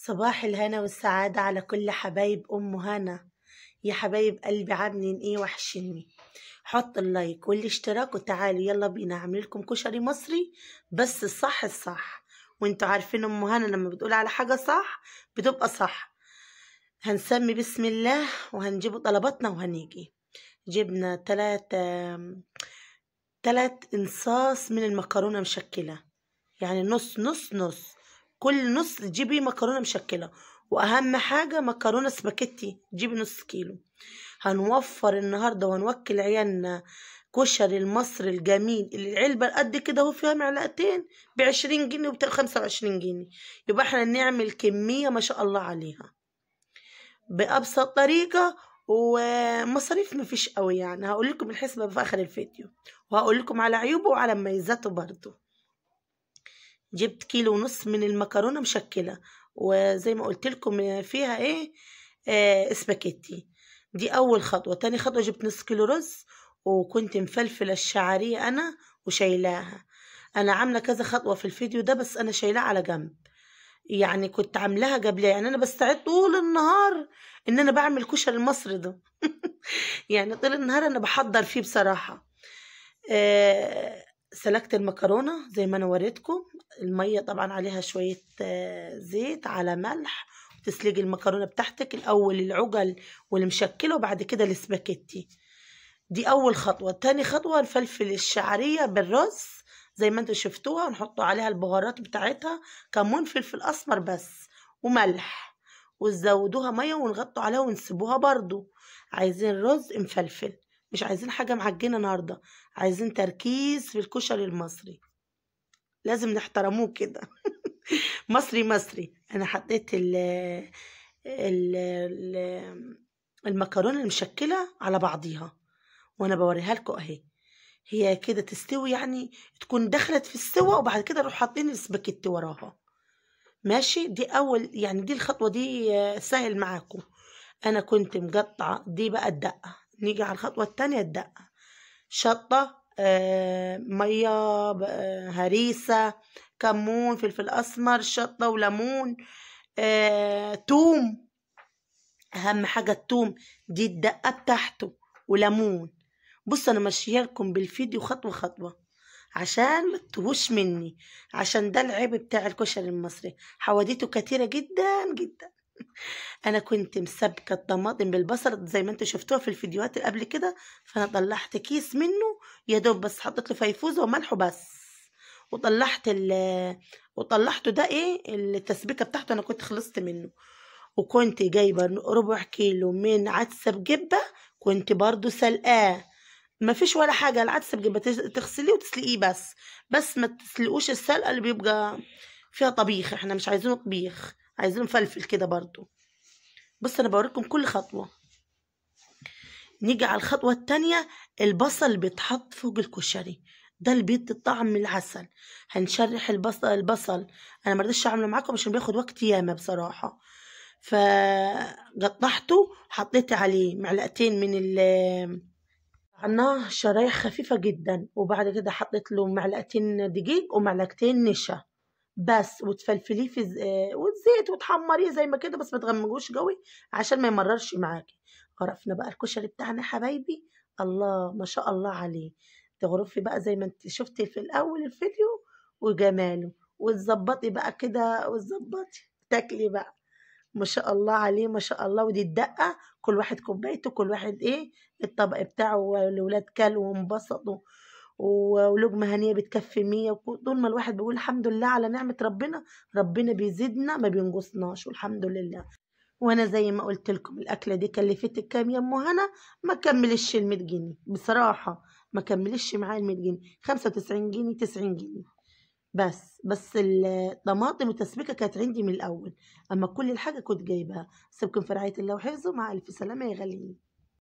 صباح الهنا والسعادة على كل حبايب أم هنا. يا حبايب قلبي عاملين ايه؟ وحشني. حط اللايك والاشتراك وتعالوا يلا بينا اعمل لكم كشري مصري بس الصح الصح. وانتوا عارفين أم هنا لما بتقول على حاجة صح بتبقى صح. هنسمي بسم الله وهنجيب طلباتنا وهنيجي. جبنا تلات انصاص من المكرونة مشكلة، يعني نص نص نص، كل نص تجيبي مكرونة مشكلة. وأهم حاجة مكرونة سباكيتي تجيبي نص كيلو. هنوفر النهاردة وهنوكل عيالنا كشري المصري الجميل اللي العلبة قد كده هو فيها معلقتين ب20 جنيه وب25 جنيه. يبقى احنا نعمل كمية ما شاء الله عليها بأبسط طريقة ومصاريف مفيش قوي. يعني هقول لكم الحسبة في آخر الفيديو وهقول لكم على عيوبه وعلى مميزاته برضو. جبت 1.5 كيلو من المكرونة مشكلة، وزي ما قلت لكم فيها ايه اسباجيتي. دي اول خطوة. تاني خطوة جبت نص كيلو رز، وكنت مفلفلة الشعرية انا وشايلاها. انا عاملة كذا خطوة في الفيديو ده بس انا شايلاها على جنب، يعني كنت عاملاها قبلها. يعني انا بستعد طول النهار ان انا بعمل كشري المصري ده يعني طول النهار انا بحضر فيه بصراحة. سلقت المكرونة زي ما انا وريتكم. المية طبعا عليها شوية زيت على ملح. تسلقي المكرونة بتاعتك الاول العجل والمشكلة وبعد كده الاسباجيتي. دي اول خطوة. تاني خطوة نفلفل الشعرية بالرز زي ما انتوا شفتوها ونحطوا عليها البهارات بتاعتها، كمون فلفل اسمر بس وملح، وتزودوها مية ونغطوا عليها ونسيبوها برضو. عايزين رز مفلفل، مش عايزين حاجة معجنة النهاردة، عايزين تركيز في الكشري المصري، لازم نحترموه كده مصري مصري. انا حطيت ال المكرونة المشكلة على بعضيها وانا بوريها لكم اهي. هي كده تستوي، يعني تكون دخلت في السوا وبعد كده نروح حاطين السباكيتي وراها. ماشي، دي اول يعني دي الخطوة دي سهل معاكم. انا كنت مقطعة دي بقى الدقة. نيجي على الخطوة التانية الدقة. شطة، مية، هريسة، كمون فلفل أسمر شطة وليمون، توم. أهم حاجة التوم، دي الدقة بتاعته، وليمون. بص أنا ماشية لكم بالفيديو خطوة خطوة عشان ما تتوهوش مني، عشان ده العيب بتاع الكشري المصري، حواديته كتيرة جدا جدا. انا كنت مسبكه الطماطم بالبصل زي ما انتوا شفتوها في الفيديوهات اللي قبل كده، فانا طلعت كيس منه يا دوب بس حطيت له فيفوزه وملح بس، وطلعته ده ايه التسبيكه بتاعته. انا كنت خلصت منه. وكنت جايبه ربع كيلو من عدس بجبه، كنت برضو سلقاه. ما فيش ولا حاجه، العدس بجبه تغسليه وتسلقيه بس ما تسلقوش السلقه اللي بيبقى فيها طبيخ، احنا مش عايزينه طبيخ، عايزينه مفلفل كده برضو. بص انا بوريكم كل خطوه. نيجي على الخطوه التانية. البصل بيتحط فوق الكشري، ده اللي بيدي طعم العسل. هنشرح البصل انا ما رضيتش اعمله معاكم عشان بياخد وقت ياما بصراحه. فقطعته، حطيت عليه معلقتين من عناه شرايح خفيفه جدا، وبعد كده حطيت له معلقتين دقيق ومعلقتين نشا بس، وتفلفليه في والزيت وتحمريه زي ما كده بس ما تغمجوش قوي عشان ما يمررش معاكي. عرفنا بقى الكشري بتاعنا حبايبي. الله ما شاء الله عليه. تغرفي بقى زي ما انت شفتي في الاول الفيديو وجماله، وتظبطي بقى كده وتظبطي تاكلي بقى. ما شاء الله عليه ما شاء الله. ودي الدقة كل واحد كوبايته، كل واحد ايه الطبق بتاعه، والولاد كلوا وانبسطوا ولقمة هنية بتكفي 100. طول ما الواحد بيقول الحمد لله على نعمة ربنا، ربنا بيزيدنا ما بينقصناش والحمد لله. وانا زي ما قلت لكم الاكله دي كلفتك كام يا ام هنا؟ ما كملش ال100 جنيه بصراحه، ما كملش معايا ال100 جنيه، 95 جنيه 90 جنيه بس الطماطم والتسبيكه كانت عندي من الاول، اما كل الحاجه كنت جايبها. سيبكم في رعايه الله وحفظه، مع الف سلامه يا غاليين.